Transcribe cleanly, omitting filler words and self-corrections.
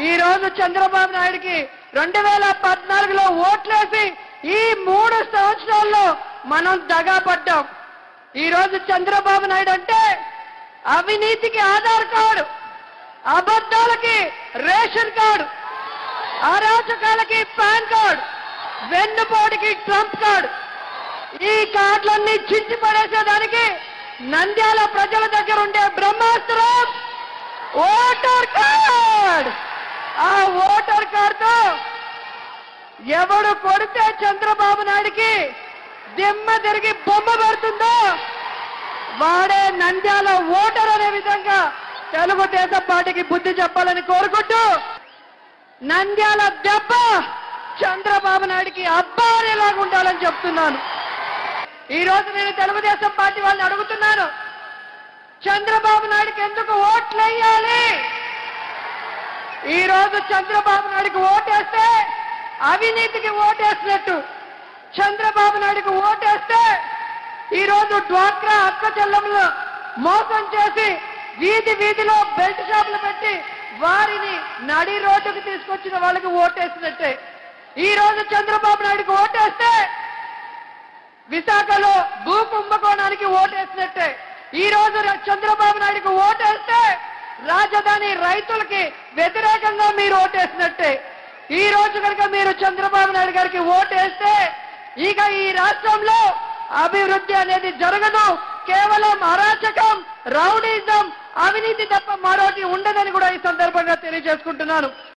ఈ రోజు చంద్రబాబు నాయుడికి 2014లో ఓట్లేసి ఈ 3 సంవత్సరాల్లో మనం దగా పడ్డాం. ఈ రోజు చంద్రబాబు నాయుడు అంటే అవినీతికి ఆధార్ కార్డు, అబద్ధాలకి రేషన్ కార్డు, అరాచకాలకి పాన్ కార్డు, వెన్నుపోటుకి ట్రంప్ కార్డు. ఈ కార్డులన్నీ చించి పడేసేదానికి నంద్యాల ప్రజల దగ్గర ఉండే బ్రహ్మాస్త్రం ఓటర్ కార్డ్. ఆ ఓటర్ కార్డుతో ఎవడు కొడితే చంద్రబాబు నాయుడికి దిమ్మ తిరిగి బొమ్మ పడుతుందో వాడే నంద్యాల ఓటర్ అనే విధంగా తెలుగుదేశం పార్టీకి బుద్ధి చెప్పాలని కోరుకుంటూ, నంద్యాల దెబ్బ చంద్రబాబు నాయుడికి అబ్బారేలాగా ఉండాలని చెప్తున్నాను. ఈ రోజు నేను తెలుగుదేశం పార్టీ వాళ్ళని అడుగుతున్నాను, చంద్రబాబు నాయుడికి ఎందుకు ఓట్లు వేయాలి? ఈ రోజు చంద్రబాబు నాయుడికి ఓటేస్తే అవినీతికి ఓటేసినట్టు. చంద్రబాబు నాయుడికి ఓటేస్తే ఈ రోజు డ్వాక్రా అక్క చెల్లెములు మోసం చేసి వీధి వీధిలో బెల్ట్ షాపులు పెట్టి వారిని నడి రోడ్డుకు తీసుకొచ్చిన వాళ్ళకి ఓటేసినట్టే. ఈ రోజు చంద్రబాబు నాయుడికి ఓటేస్తే విశాఖలో భూ కుంభకోణానికి ఓటేసినట్టే. ఈ రోజు చంద్రబాబు నాయుడికి ఓటేస్తే రాజధాని రైతులకి వ్యతిరేకంగా మీరు ఓటేసినట్టే. ఈ రోజు కనుక మీరు చంద్రబాబు నాయుడు గారికి ఓటేస్తే ఇక ఈ రాష్ట్రంలో అభివృద్ధి అనేది జరగదు. కేవలం అరాచకం, రౌడీజం, అవినీతి తప్ప మరొకటి ఉండదని కూడా ఈ సందర్భంగా తెలియజేసుకుంటున్నాను.